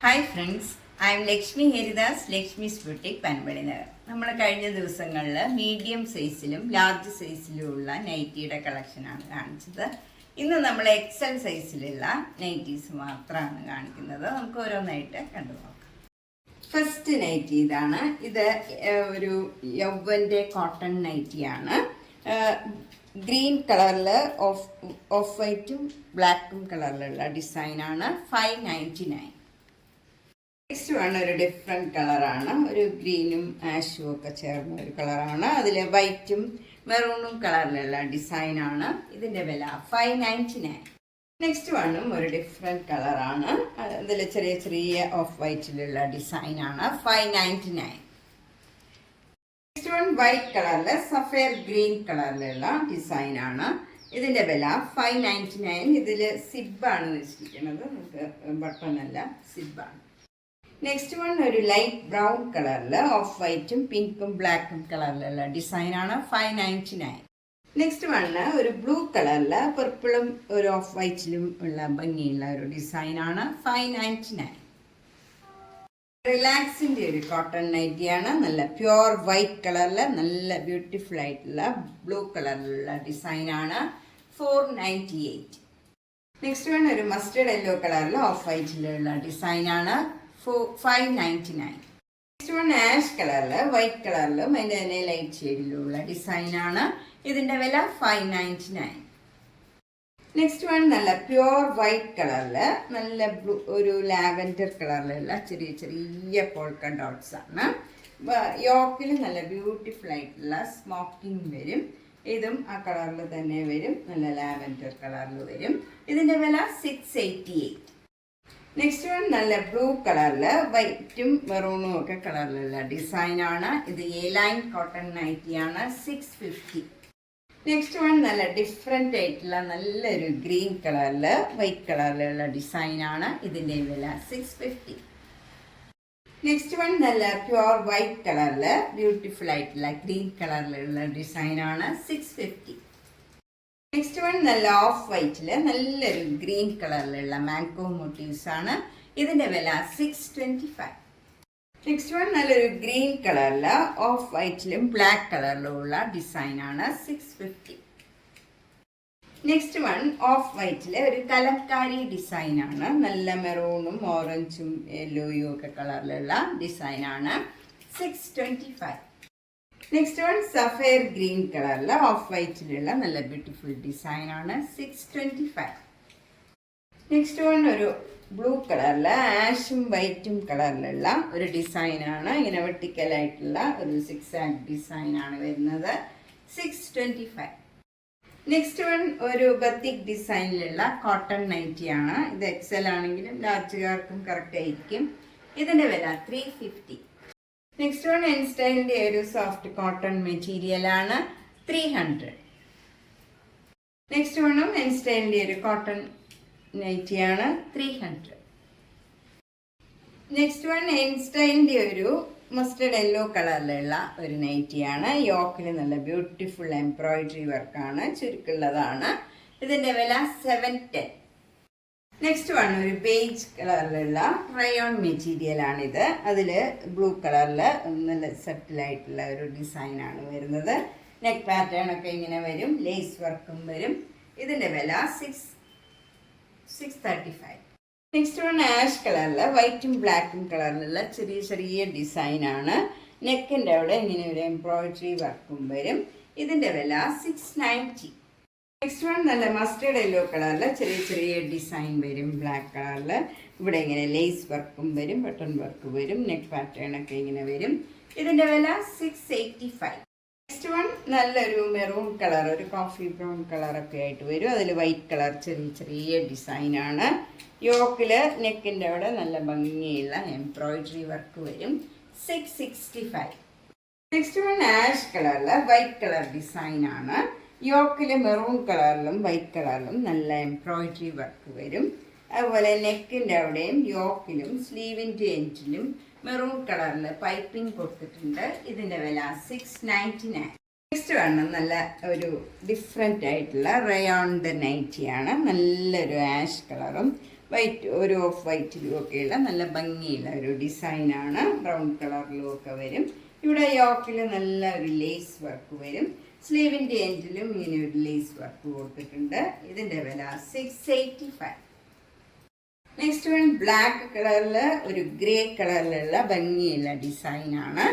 Hi friends, I M Lakshmi Haridas, Lakshmi's boutique Panampilly Nagar. നമ്മൾ കഴിഞ്ഞ ദിവസങ്ങളിൽ മീഡിയം സൈസിലും ലാർജ് സൈസിലും ഉള്ള നൈറ്റിയുടെ കളക്ഷനാണ് കാണിച്ചത്. ഇന്ന് നമ്മൾ എക്സൽ സൈസിലുള്ള നൈറ്റീസ് മാത്രമാണ് കാണിക്കുന്നത്. നമുക്ക് ഓരോന്നായിട്ട് കണ്ടു നോക്കാം. ഫസ്റ്റ് നൈറ്റി ഇതാണ്. ഇത് ഒരു യൗവൻ്റെ കോട്ടൺ നൈറ്റിയാണ്. ഗ്രീൻ കളറിൽ ഓഫ് വൈറ്റും ബ്ലാക്കും കളറിലുള്ള ഡിസൈനാണ്. 599. നെക്സ്റ്റ് വൺ ഒരു ഡിഫറെൻറ്റ് കളറാണ്. ഒരു ഗ്രീനും ആഷും ഒക്കെ ചേർന്ന ഒരു കളറാണ്. അതിൽ വൈറ്റും മെറൂണും കളറിലുള്ള ഡിസൈനാണ്. ഇതിൻ്റെ വില 599. നെക്സ്റ്റ് വണ്ണും ഒരു ഡിഫറെൻറ്റ് കളറാണ്. അതിൽ ചെറിയ ചെറിയ ഓഫ് വൈറ്റിലുള്ള ഡിസൈനാണ്. 599. നെക്സ്റ്റ് വൺ വൈറ്റ് കളറിൽ സഫയർ ഗ്രീൻ കളറിലുള്ള ഡിസൈനാണ്. ഇതിൻ്റെ വില 599. ഇതിൽ സിബാണ് വെച്ചിരിക്കുന്നത്, നമുക്ക് ബട്ടണല്ല, സിബാണ്. നെക്സ്റ്റ് വൺ ഒരു ലൈറ്റ് ബ്രൗൺ കളറിൽ ഓഫ് വൈറ്റും പിങ്കും ബ്ലാക്കും കളറിലുള്ള ഡിസൈനാണ്. 599. നെക്സ്റ്റ് വണ്ണ് ഒരു ബ്ലൂ കളറിൽ പർപ്പിളും ഒരു ഓഫ് വൈറ്റിലും ഉള്ള ഭംഗിയുള്ള ഒരു ഡിസൈനാണ്. 599. റിലാക്സിൻ്റെ ഒരു കോട്ടൺ നൈറ്റിയാണ്. നല്ല പ്യുവർ വൈറ്റ് കളറിൽ നല്ല ബ്യൂട്ടിഫുൾ ആയിട്ടുള്ള ബ്ലൂ കളറിലുള്ള ഡിസൈനാണ്. 498. നെക്സ്റ്റ് വൺ ഒരു മസ്റ്റേർഡ് യെല്ലോ കളറിൽ ഓഫ് വൈറ്റിലുള്ള ഡിസൈനാണ്. 599. നെക്സ്റ്റ് വൺ ആഷ് കളറിൽ വൈറ്റ് കളറിലും അതിൻ്റെ തന്നെ ലൈറ്റ് ഷെയ്ഡിലുള്ള ഡിസൈനാണ്. ഇതിൻ്റെ വില 599. നെക്സ്റ്റ് വൺ നല്ല പ്യുവർ വൈറ്റ് കളറിൽ നല്ല ബ്ലൂ ഒരു ലാവൻഡർ കളറിലുള്ള ചെറിയ ചെറിയ പോൾക്ക ഡോട്ട്സ് ആണ്. യോക്കിൽ നല്ല ബ്യൂട്ടിഫുൾ ആയിട്ടുള്ള സ്മോക്കിംഗ് വരും. ഇതും ആ കളറിൽ തന്നെ വരും, നല്ല ലാവൻഡർ കളറിൽ വരും. ഇതിൻ്റെ വില 688. നെക്സ്റ്റ് വൺ നല്ല ബ്ലൂ കളറിൽ വൈറ്റും മെറൂണും ഒക്കെ കളറിലുള്ള ഡിസൈനാണ്. ഇത് എ ലൈൻ കോട്ടൺ നൈറ്റിയാണ്. 650. നെക്സ്റ്റ് വൺ നല്ല ഡിഫറെൻ്റ് ആയിട്ടുള്ള നല്ലൊരു ഗ്രീൻ കളറിൽ വൈറ്റ് കളറിലുള്ള ഡിസൈനാണ്. ഇതിൻ്റെ വില 650. നെക്സ്റ്റ് വൺ നല്ല പ്യുവർ വൈറ്റ് കളറിൽ ബ്യൂട്ടിഫുൾ ആയിട്ടുള്ള ഗ്രീൻ കളറിലുള്ള ഡിസൈനാണ്. 650. നെക്സ്റ്റ് വൺ നല്ല ഓഫ് വൈറ്റിൽ നല്ലൊരു ഗ്രീൻ കളറിലുള്ള മാംഗോ മോട്ടീവ്സ് ആണ്. ഇതിൻ്റെ വില 625. നെക്സ്റ്റ് വൺ നല്ലൊരു ഗ്രീൻ കളറിൽ ഓഫ് വൈറ്റിലും ബ്ലാക്ക് കളറിലും ഉള്ള ഡിസൈനാണ്. 650. നെക്സ്റ്റ് വൺ ഓഫ് വൈറ്റിൽ ഒരു കലംകാരി ഡിസൈനാണ്. നല്ല മെറൂണും ഓറഞ്ചും യെല്ലോയും ഒക്കെ കളറിലുള്ള ഡിസൈനാണ്. 625. നെക്സ്റ്റ് വൺ സഫയർ ഗ്രീൻ കളറിൽ ഓഫ് വൈറ്റിലുള്ള നല്ല ബ്യൂട്ടിഫുൾ ഡിസൈനാണ്. 625. നെക്സ്റ്റ് വൺ ഒരു ബ്ലൂ കളറിൽ ആഷും വൈറ്റും കളറിലുള്ള ഒരു ഡിസൈനാണ്. ഇങ്ങനെ വെർട്ടിക്കലായിട്ടുള്ള ഒരു സിക്സാഗ് ഡിസൈനാണ് വരുന്നത്. 625. നെക്സ്റ്റ് വൺ ഒരു ബത്തിക് ഡിസൈനിലുള്ള കോട്ടൺ നൈറ്റിയാണ്. ഇത് എക്സൽ ആണെങ്കിലും ലാർജുകാർക്കും കറക്റ്റ് ആയിരിക്കും. ഇതിൻ്റെ വില 350. നെക്സ്റ്റ് വൺ എൻ സ്റ്റൈലിൻ്റെ ഒരു സോഫ്റ്റ് കോട്ടൺ മെറ്റീരിയലാണ്. 300. നെക്സ്റ്റ് വണ്ണും എൻ സ്റ്റൈലിൻ്റെ ഒരു കോട്ടൺ നൈറ്റിയാണ്. 300. നെക്സ്റ്റ് വൺ എൻ സ്റ്റൈലിൻ്റെ ഒരു മസ്റ്റേർഡ് യെല്ലോ കളറിലുള്ള ഒരു നൈറ്റിയാണ്. യോക്കിൽ നല്ല ബ്യൂട്ടിഫുൾ എംബ്രോയിഡറി വർക്കാണ്, ചുരുക്കുള്ളതാണ്. ഇതിൻ്റെ വില 710. നെക്സ്റ്റ് വൺ ഒരു ബേജ് കളറിലുള്ള റയോൺ മെറ്റീരിയലാണിത്. അതിൽ ബ്ലൂ കളറിൽ നല്ല സെറ്റിലായിട്ടുള്ള ഒരു ഡിസൈനാണ് വരുന്നത്. നെക്ക് പാറ്റേൺ ഒക്കെ ഇങ്ങനെ വരും, ലേസ് വർക്കും വരും. ഇതിൻ്റെ വില 635. നെക്സ്റ്റ് വൺ ആഷ് കളറിൽ വൈറ്റും ബ്ലാക്കും കളറിലുള്ള ചെറിയ ചെറിയ ഡിസൈനാണ്. നെക്കിൻ്റെ അവിടെ ഇങ്ങനെ ഒരു എംബ്രോയിഡറി വർക്കും വരും. ഇതിൻ്റെ വില 690. നെക്സ്റ്റ് വൺ നല്ല മസ്റ്റേർഡ് യെല്ലോ കളറിൽ ചെറിയ ചെറിയ ഡിസൈൻ വരും, ബ്ലാക്ക് കളറിൽ. ഇവിടെ ഇങ്ങനെ ലേസ് വർക്കും വരും, ബട്ടൺ വർക്ക് വരും, നെക്ക് പാറ്റേൺ ഒക്കെ ഇങ്ങനെ വരും. ഇതിൻ്റെ വില 685. നെക്സ്റ്റ് വൺ നല്ലൊരു മെറൂൺ കളർ, ഒരു കോഫി ബ്രൗൺ കളറൊക്കെ ആയിട്ട് വരും. അതിൽ വൈറ്റ് കളർ ചെറിയ ചെറിയ ഡിസൈനാണ്. യോക്കിൽ നെക്കിൻ്റെ അവിടെ നല്ല ഭംഗിയുള്ള എംബ്രോയിഡറി വർക്ക് വരും. 665. നെക്സ്റ്റ് വൺ ആഷ് കളറിൽ വൈറ്റ് കളർ ഡിസൈനാണ്. യോക്കിൽ മെറൂൺ കളറിലും വൈറ്റ് കളറിലും നല്ല എംബ്രോയിഡറി വർക്ക് വരും. അതുപോലെ നെക്കിൻ്റെ അവിടെയും യോക്കിലും സ്ലീവിൻ്റെ എൻഡിലും മെറൂൺ കളറിൽ പൈപ്പിംഗ് കൊടുത്തിട്ടുണ്ട്. ഇതിൻ്റെ വില 699. നെക്സ്റ്റ് വേണം നല്ല ഒരു ഡിഫറെൻ്റ് ആയിട്ടുള്ള റയോണിൻ്റെ നൈറ്റിയാണ്. നല്ലൊരു ആഷ് കളറും വൈറ്റ് ഒരു ഓഫ് വൈറ്റിലും ഒക്കെയുള്ള നല്ല ഭംഗിയുള്ള ഒരു ഡിസൈനാണ്. ബ്രൗൺ കളറിലും ഒക്കെ വരും. ഇവിടെ യോക്കിൽ നല്ല ഒരു ലേസ് വർക്ക് വരും. സ്ലീവിൻ്റെ എൻഡിലും ഇങ്ങനെ ഒരു ലേസ് വർക്ക് കൊടുത്തിട്ടുണ്ട്. ഇതിൻ്റെ വില 685. നെക്സ്റ്റ് വൺ ബ്ലാക്ക് കളറിൽ ഒരു ഗ്രേ കളറിലുള്ള ഭംഗിയുള്ള ഡിസൈനാണ്.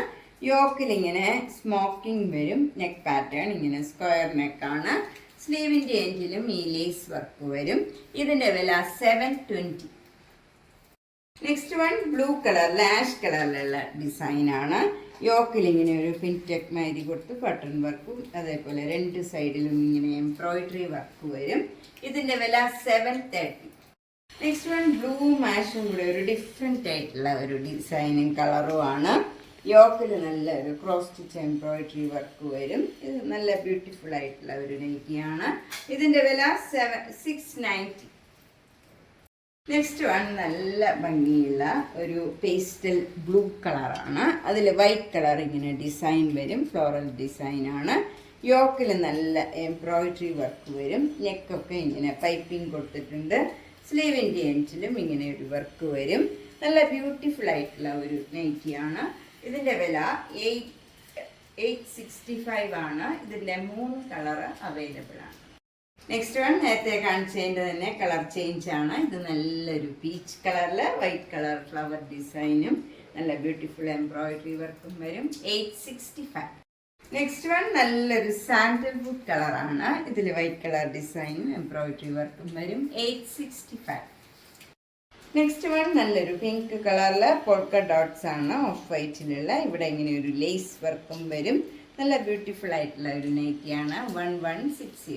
യോക്കിൽ ഇങ്ങനെ സ്മോക്കിംഗ് വരും. നെക്ക് പാറ്റേൺ ഇങ്ങനെ സ്ക്വയർ നെക്കാണ്. സ്ലീവിൻ്റെ എൻഡിലും ഈ ലേസ് വർക്ക് വരും. ഇതിൻ്റെ വില 720. Next one blue colour ash കളറിലുള്ള ഡിസൈനാണ്. യോക്കിൽ ഇങ്ങനെ ഒരു ഫിൻടെക് മാരി കൊടുത്ത് ബട്ടൺ വർക്കും അതേപോലെ രണ്ട് സൈഡിലും ഇങ്ങനെ എംബ്രോയിഡറി വർക്ക് വരും. ഇതിൻ്റെ വില 730. നെക്സ്റ്റ് വൺ ബ്ലൂ മാഷും കൂടെ ഒരു ഡിഫറെൻ്റ് ആയിട്ടുള്ള ഒരു ഡിസൈനും കളറുമാണ്. യോക്കിൽ നല്ല ഒരു ക്രോസ് സ്റ്റിച്ച് എംബ്രോയിഡറി വർക്ക് വരും. ഇത് നല്ല ബ്യൂട്ടിഫുൾ ആയിട്ടുള്ള ഒരു നൈറ്റിയാണ്. ഇതിൻ്റെ വില 690. നെക്സ്റ്റ് വൺ നല്ല ഭംഗിയുള്ള ഒരു പേസ്റ്റൽ ബ്ലൂ കളറാണ്. അതിൽ വൈറ്റ് കളർ ഇങ്ങനെ ഡിസൈൻ വരും. ഫ്ലോറൽ ഡിസൈനാണ്. യോക്കിൽ നല്ല എംബ്രോയിഡറി വർക്ക് വരും. നെക്കൊക്കെ ഇങ്ങനെ പൈപ്പിംഗ് കൊടുത്തിട്ടുണ്ട്. സ്ലീവിൻ്റെ എൻഡിലും ഇങ്ങനെ ഒരു വർക്ക് വരും. നല്ല ബ്യൂട്ടിഫുൾ ആയിട്ടുള്ള ഒരു നൈറ്റിയാണ്. ഇതിൻ്റെ വില 865 ആണ്. ഇതിൻ്റെ 3 കളറ് അവൈലബിൾ ആണ്. നെക്സ്റ്റ് വൺ നേരത്തെ കാണിച്ചതിൻ്റെ തന്നെ കളർ ചേഞ്ച് ആണ്. ഇത് നല്ലൊരു പീച്ച് കളറിൽ വൈറ്റ് കളർ ഫ്ലവർ ഡിസൈനും നല്ല ബ്യൂട്ടിഫുൾ എംബ്രോയിഡറി വർക്കും വരും. 865. നെക്സ്റ്റ് വൺ നല്ലൊരു സാൻഡൽവുഡ് കളറാണ്. ഇതിൽ വൈറ്റ് കളർ ഡിസൈനും എംബ്രോയിഡറി വർക്കും വരും. 865. നെക്സ്റ്റ് വൺ നല്ലൊരു പിങ്ക് കളറിൽ പോൾക്ക ഡോട്ട്സ് ആണ് ഓഫ് വൈറ്റിലുള്ള. ഇവിടെ ഇങ്ങനെ ഒരു ലേസ് വർക്കും വരും. നല്ല ബ്യൂട്ടിഫുൾ ആയിട്ടുള്ള ഒരു നൈറ്റിയാണ്. 1160.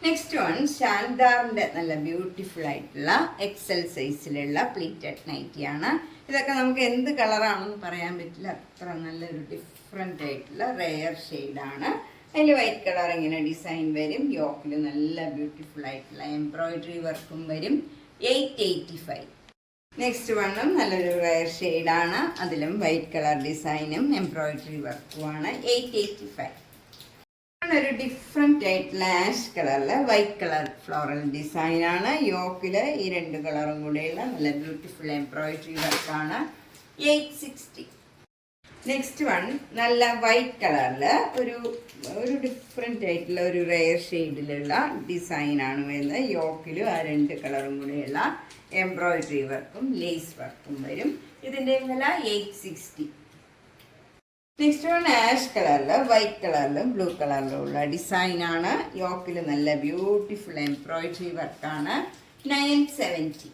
നെക്സ്റ്റ് വൺ ഷാൻഡാറിൻ്റെ നല്ല ബ്യൂട്ടിഫുൾ ആയിട്ടുള്ള എക്സൽ സൈസിലുള്ള പ്ലീറ്റഡ് നൈറ്റിയാണ്. ഇതൊക്കെ നമുക്ക് എന്ത് കളറാണെന്ന് പറയാൻ പറ്റില്ല. അത്ര നല്ലൊരു ഡിഫറെൻ്റ് ആയിട്ടുള്ള റെയർ ഷെയ്ഡാണ്. അതിൽ വൈറ്റ് കളർ ഇങ്ങനെ ഡിസൈൻ വരും. യോക്കിൽ നല്ല ബ്യൂട്ടിഫുൾ ആയിട്ടുള്ള എംബ്രോയിഡറി വർക്കും വരും. 885. നെക്സ്റ്റ് വണ്ണും നല്ലൊരു റെയർ ഷെയ്ഡാണ്. അതിലും വൈറ്റ് കളർ ഡിസൈനും എംബ്രോയിഡറി വർക്കുമാണ്. 885. ഒരു ഡിഫറെൻ്റ് ആയിട്ടുള്ള ആഷ് കളറിൽ വൈറ്റ് കളർ ഫ്ലോറൽ ഡിസൈനാണ്. യോക്കിൽ ഈ 2 കളറും കൂടെയുള്ള നല്ല ബ്യൂട്ടിഫുൾ എംബ്രോയിഡറി വർക്കാണ്. 860. നെക്സ്റ്റ് വൺ നല്ല വൈറ്റ് കളറിൽ ഒരു ഡിഫറെൻ്റ് ആയിട്ടുള്ള ഒരു റെയർ ഷെയ്ഡിലുള്ള ഡിസൈനാണ് വരുന്നത്. യോക്കിലും ആ 2 കളറും കൂടെയുള്ള എംബ്രോയിഡറി വർക്കും ലേസ് വർക്കും വരും. ഇതിൻ്റെ വില 860. നെക്സ്റ്റ് വൺ ആഷ് കളറിൽ വൈറ്റ് കളറിലും ബ്ലൂ കളറിലും ഉള്ള ഡിസൈനാണ്. യോക്കിൽ നല്ല ബ്യൂട്ടിഫുൾ എംബ്രോയിഡറി വർക്കാണ്. 970.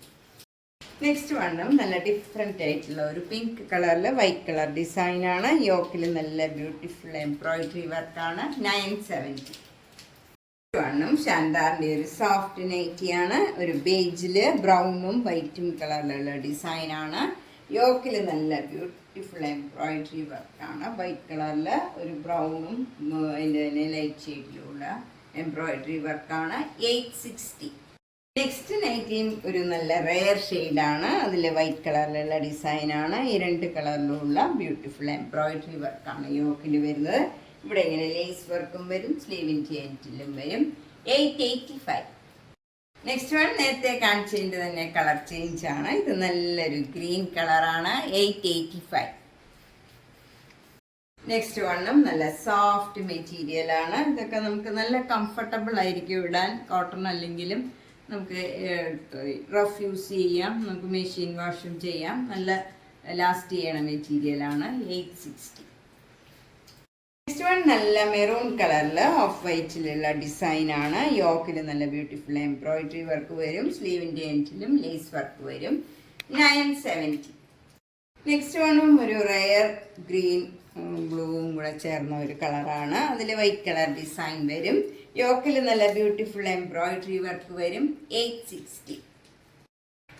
നെക്സ്റ്റ് വണ്ണും നല്ല ഡിഫറെൻ്റ് ആയിട്ടുള്ള ഒരു പിങ്ക് കളറിൽ വൈറ്റ് കളർ ഡിസൈനാണ്. യോക്കിൽ നല്ല ബ്യൂട്ടിഫുൾ എംബ്രോയിഡറി വർക്കാണ്. 970. വണ്ണും ഷാൻഡാറിൻ്റെ ഒരു സോഫ്റ്റ് നൈറ്റിയാണ്. ഒരു ബേജിൽ ബ്രൗണും വൈറ്റും കളറിലുള്ള ഡിസൈനാണ്. യോക്കിൽ നല്ല ബ്യൂട്ടിഫുൾ എംബ്രോയിഡറി വർക്കാണ്. വൈറ്റ് കളറിൽ ഒരു ബ്രൗണും അതിൻ്റെ ലൈറ്റ് ഷെയ്ഡിലുള്ള എംബ്രോയിഡറി വർക്കാണ്. 860. നെക്സ്റ്റ് നൈറ്റിയും ഒരു നല്ല റെയർ ഷെയ്ഡാണ്. അതിൽ വൈറ്റ് കളറിലുള്ള ഡിസൈനാണ്. ഈ 2 കളറിലുള്ള ബ്യൂട്ടിഫുൾ എംബ്രോയിഡറി വർക്കാണ് യോക്കിൽ വരുന്നത്. ഇവിടെ ഇങ്ങനെ ലേസ് വർക്കും വരും. സ്ലീവിൻ്റെ എൻഡിലും വരും. 885. നെക്സ്റ്റ് വൺ നേരത്തെ കാണിച്ചതിൻ്റെ തന്നെ കളർ ചേഞ്ച് ആണ്. ഇത് നല്ലൊരു ഗ്രീൻ കളറാണ്. 885. നെക്സ്റ്റ് വണ്ണും നല്ല സോഫ്റ്റ് മെറ്റീരിയലാണ്. ഇതൊക്കെ നമുക്ക് നല്ല കംഫർട്ടബിൾ ആയിരിക്കും ഇടാൻ. കോട്ടൺ അല്ലെങ്കിലും നമുക്ക് റഫ് യൂസ് ചെയ്യാം. നമുക്ക് മെഷീൻ വാഷും ചെയ്യാം. നല്ല ലാസ്റ്റ് ചെയ്യണ മെറ്റീരിയലാണ്. 860. നെക്സ്റ്റ് വൺ നല്ല മെറൂൺ കളറിൽ ഓഫ് വൈറ്റിലുള്ള ഡിസൈനാണ്. യോക്കിൽ നല്ല ബ്യൂട്ടിഫുൾ എംബ്രോയിഡറി വർക്ക് വരും. സ്ലീവിൻ്റെ എൻഡിലും ലേസ് വർക്ക് വരും. 970. നെക്സ്റ്റ് വണ്ണും ഒരു റെയർ ഗ്രീൻ ബ്ലൂവും കൂടെ ചേർന്ന ഒരു കളറാണ്. അതിൽ വൈറ്റ് കളർ ഡിസൈൻ വരും. യോക്കിൽ നല്ല ബ്യൂട്ടിഫുൾ എംബ്രോയിഡറി വർക്ക് വരും. 860.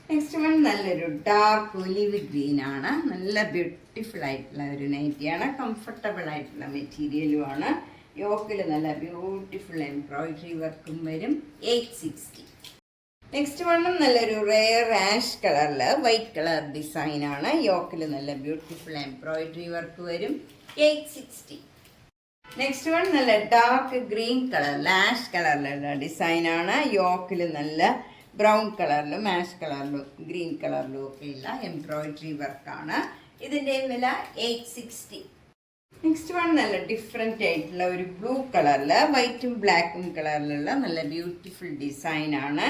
നെക്സ്റ്റ് വൺ നല്ലൊരു ഡാർക്ക് ഒലിവ് ഗ്രീൻ ആണ്. നല്ല ബ്യൂട്ടിഫുൾ ആയിട്ടുള്ള ഒരു നൈറ്റിയാണ്. കംഫർട്ടബിൾ ആയിട്ടുള്ള മെറ്റീരിയലുമാണ്. യോക്കിൽ നല്ല ബ്യൂട്ടിഫുൾ എംബ്രോയിഡറി വർക്കും വരും. 860. നെക്സ്റ്റ് വണ്ണും നല്ലൊരു റെയർ ആഷ് കളറിൽ വൈറ്റ് കളർ ഡിസൈനാണ്. യോക്കിൽ നല്ല ബ്യൂട്ടിഫുൾ എംബ്രോയിഡറി വർക്ക് വരും. 860. നെക്സ്റ്റ് വൺ നല്ല ഡാർക്ക് ഗ്രീൻ കളർ ആഷ് കളറിലുള്ള ഡിസൈനാണ്. യോക്കിൽ നല്ല ബ്രൗൺ കളറിലും ആഷ് കളറിലും ഗ്രീൻ കളറിലും ഒക്കെയുള്ള എംബ്രോയിഡറി വർക്കാണ്. ഇതിൻ്റെ വില 860. നെക്സ്റ്റ് വൺ നല്ല ഡിഫറെൻ്റ് ആയിട്ടുള്ള ഒരു ബ്ലൂ കളറിൽ വൈറ്റും ബ്ലാക്കും കളറിലുള്ള നല്ല ബ്യൂട്ടിഫുൾ ഡിസൈനാണ്.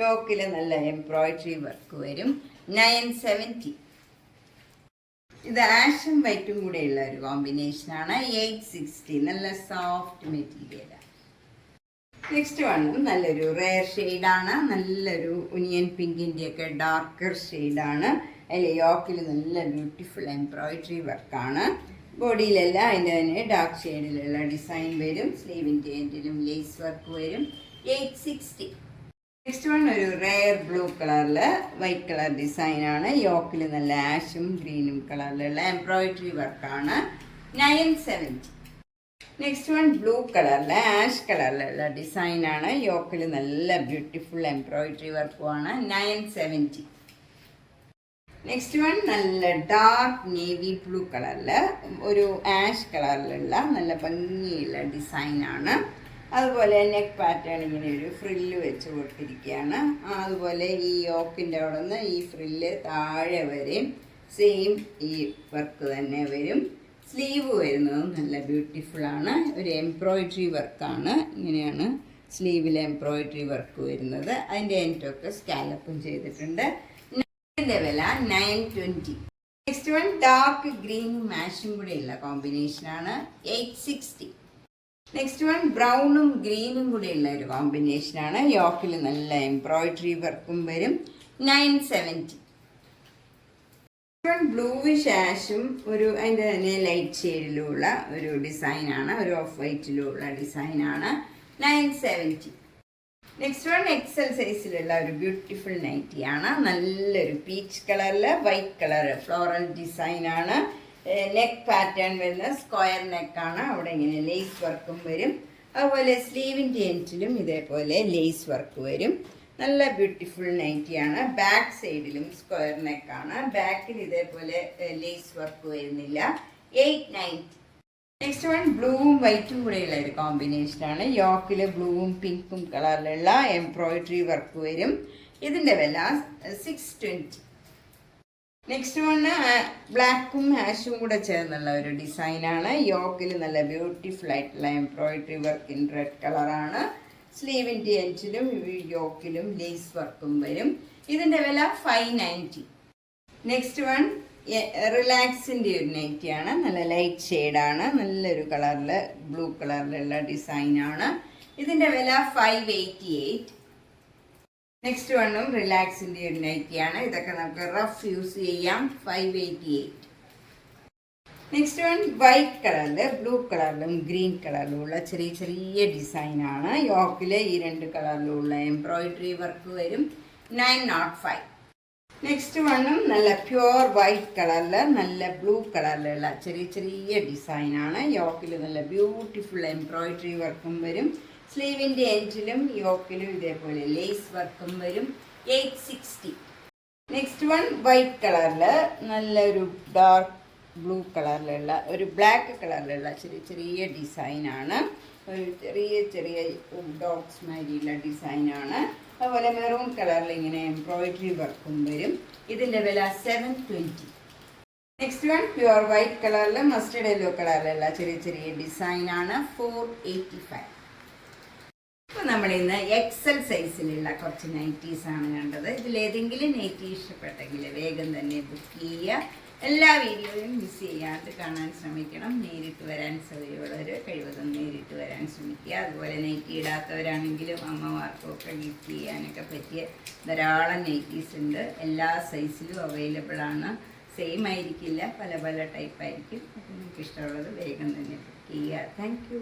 യോക്കിൽ നല്ല എംബ്രോയിഡറി വർക്ക് വരും. 970. ഇത് ആഷും വൈറ്റും കൂടെയുള്ള ഒരു കോമ്പിനേഷനാണ്. 860. നല്ല സോഫ്റ്റ് മെറ്റീരിയൽ. നെക്സ്റ്റ് വണ്ണും നല്ലൊരു റെയർ ഷെയ്ഡാണ്. നല്ലൊരു ഒനിയൻ പിങ്കിൻ്റെ ഒക്കെ ഡാർക്കർ ഷെയ്ഡാണ്. അതിൽ യോക്കിൽ നല്ല ബ്യൂട്ടിഫുൾ എംബ്രോയിഡറി വർക്കാണ്. ബോഡിയിലെല്ലാം അതിൻ്റെ തന്നെ ഡാർക്ക് ഷെയ്ഡിലുള്ള ഡിസൈൻ വരും. സ്ലീവിൻ്റെ എൻഡിലും ലേസ് വർക്ക് വരും. 860. നെക്സ്റ്റ് വൺ ഒരു റെയർ ബ്ലൂ കളറിൽ വൈറ്റ് കളർ ഡിസൈനാണ്. യോക്കിൽ നല്ല ആഷും ഗ്രീനും കളറിലുള്ള എംബ്രോയിഡറി വർക്കാണ്. 970. നെക്സ്റ്റ് വൺ ബ്ലൂ കളറിൽ ആഷ് കളറിലുള്ള ഡിസൈനാണ്. യോക്കിൽ നല്ല ബ്യൂട്ടിഫുൾ എംബ്രോയിഡറി വർക്കുമാണ്. 970. നെക്സ്റ്റ് വൺ നല്ല ഡാർക്ക് നേവി ബ്ലൂ കളറിൽ ഒരു ആഷ് കളറിലുള്ള നല്ല ഭംഗിയുള്ള ഡിസൈനാണ്. അതുപോലെ നെക്ക് പാറ്റേൺ ഇങ്ങനെ ഒരു ഫ്രില്ല് വെച്ച് കൊടുത്തിരിക്കുകയാണ്. അതുപോലെ ഈ യോക്കിൻ്റെ അവിടെ നിന്ന് ഈ ഫ്രില്ല് താഴെ വരെയും സെയിം ഈ വർക്ക് തന്നെ വരും. സ്ലീവ് വരുന്നതും നല്ല ബ്യൂട്ടിഫുള്ളാണ്. ഒരു എംബ്രോയിഡറി വർക്കാണ്. ഇങ്ങനെയാണ് സ്ലീവിൽ എംബ്രോയിഡറി വർക്ക് വരുന്നത്. അതിൻ്റെ എൻഡൊക്കെ സ്കാലപ്പും ചെയ്തിട്ടുണ്ട്. ഇതിൻ്റെ വില 920. നെക്സ്റ്റ് വൺ ഡാർക്ക് ഗ്രീനും മാഷും കൂടെയുള്ള കോമ്പിനേഷനാണ്. 860. നെക്സ്റ്റ് വൺ ബ്രൗണും ഗ്രീനും കൂടെയുള്ള ഒരു കോമ്പിനേഷനാണ്. യോക്കിൽ നല്ല എംബ്രോയിഡറി വർക്കും വരും. 970. ബ്ലൂവിഷ് ആഷും ഒരു അതിൻ്റെ തന്നെ ലൈറ്റ് ഷെയ്ഡിലുള്ള ഒരു ഡിസൈനാണ്. ഒരു ഓഫ് വൈറ്റിലുള്ള ഡിസൈനാണ്. 970. നെക്സ്റ്റ് വൺ എക്സൽ സൈസിലുള്ള ഒരു ബ്യൂട്ടിഫുൾ നൈറ്റിയാണ്. നല്ലൊരു പീച്ച് കളറിൽ വൈറ്റ് കളർ ഫ്ലോറൽ ഡിസൈനാണ്. നെക്ക് പാറ്റേൺ വരുന്ന സ്ക്വയർ നെക്കാണ്. അവിടെ ഇങ്ങനെ ലേസ് വർക്കും വരും. അതുപോലെ സ്ലീവിൻ്റെ എൻഡിലും ഇതേപോലെ ലേസ് വർക്ക് വരും. നല്ല ബ്യൂട്ടിഫുൾ നൈറ്റിയാണ്. ബാക്ക് സൈഡിലും സ്ക്വയർ നെക്കാണ്. ബാക്കിൽ ഇതേപോലെ ലേസ് വർക്ക് വരുന്നില്ല. 890. നെക്സ്റ്റ് വൺ ബ്ലൂവും വൈറ്റും കൂടെയുള്ള ഒരു കോമ്പിനേഷനാണ്. യോക്കിൽ ബ്ലൂവും പിങ്കും കളറിലുള്ള എംബ്രോയിഡറി വർക്ക് വരും. ഇതിൻ്റെ വില 620. നെക്സ്റ്റ് വണ് ബ്ലാക്കും ആഷും കൂടെ ചേർന്നുള്ള ഒരു ഡിസൈനാണ്. യോക്കിൽ നല്ല ബ്യൂട്ടിഫുൾ ആയിട്ടുള്ള എംബ്രോയിഡറി വർക്ക് ഇൻ റെഡ് കളറാണ്. സ്ലീവിൻ്റെ എൻഡിലും യോക്കിലും ലേസ് വർക്കും വരും. ഇതിൻ്റെ വില 590. നെക്സ്റ്റ് വൺ റിലാക്സിൻ്റെ ഒരു നൈറ്റിയാണ്. നല്ല ലൈറ്റ് ഷെയ്ഡാണ്. നല്ലൊരു കളറിൽ ബ്ലൂ കളറിലുള്ള ഡിസൈനാണ്. ഇതിൻ്റെ വില 588. നെക്സ്റ്റ് വണ്ണും റിലാക്സിൻ്റെ ഒരു നൈറ്റിയാണ്. ഇതൊക്കെ നമുക്ക് റഫ് യൂസ് ചെയ്യാം. 588. നെക്സ്റ്റ് വൺ വൈറ്റ് കളറിൽ ബ്ലൂ കളറിലും ഗ്രീൻ കളറിലുമുള്ള ചെറിയ ചെറിയ ഡിസൈനാണ്. യോക്കിൽ ഈ രണ്ട് കളറിലുള്ള എംബ്രോയിഡറി വർക്ക് വരും. 905. നെക്സ്റ്റ് വണ്ണും നല്ല പ്യുവർ വൈറ്റ് കളറിൽ നല്ല ബ്ലൂ കളറിലുള്ള ചെറിയ ചെറിയ ഡിസൈനാണ്. യോക്കിൽ നല്ല ബ്യൂട്ടിഫുൾ എംബ്രോയിഡറി വർക്കും വരും. സ്ലീവിൻ്റെ എൻഡിലും യോക്കിലും ഇതേപോലെ ലേസ് വർക്കും വരും. 860. നെക്സ്റ്റ് വൺ വൈറ്റ് കളറിൽ നല്ലൊരു ഡാർക്ക് ബ്ലൂ കളറിലുള്ള ഒരു ബ്ലാക്ക് കളറിലുള്ള ചെറിയ ചെറിയ ഡിസൈനാണ്. ഒരു ചെറിയ ചെറിയ ഡോട്ട്സ് മാതിരിയുള്ള ഡിസൈനാണ്. അതുപോലെ മെറൂൺ കളറിൽ ഇങ്ങനെ എംബ്രോയിഡറി വർക്കും വരും. ഇതിൻ്റെ വില 720. നെക്സ്റ്റ് വൺ പ്യുവർ വൈറ്റ് കളറിൽ മസ്റ്റർഡ് യെല്ലോ കളറിലുള്ള ചെറിയ ചെറിയ ഡിസൈനാണ്. 485. അപ്പോൾ നമ്മളിന്ന് എക്സൽ സൈസിലുള്ള കുറച്ച് നൈറ്റീസാണ് കണ്ടത്. ഇതിലേതെങ്കിലും നൈറ്റി ഇഷ്ടപ്പെട്ടെങ്കിൽ വേഗം തന്നെ ബുക്ക് ചെയ്യുക. എല്ലാ വീഡിയോയും മിസ് ചെയ്യാണ്ട് കാണാൻ ശ്രമിക്കണം. നേരിട്ട് വരാൻ സൗകര്യമുള്ളവർ കഴിവതും നേരിട്ട് വരാൻ ശ്രമിക്കുക. അതുപോലെ നൈറ്റി ഇടാത്തവരാണെങ്കിലും അമ്മമാർക്കും ഒക്കെ ഗിഫ്റ്റ് ചെയ്യാനൊക്കെ പറ്റിയ ധാരാളം നൈറ്റീസ് ഉണ്ട്. എല്ലാ സൈസിലും അവൈലബിൾ ആണ്. സെയിം ആയിരിക്കില്ല, പല പല ടൈപ്പ് ആയിരിക്കും. അപ്പോൾ നിങ്ങൾക്ക് ഇഷ്ടമുള്ളത് വേഗം തന്നെ ബുക്ക് ചെയ്യുക. Thank you.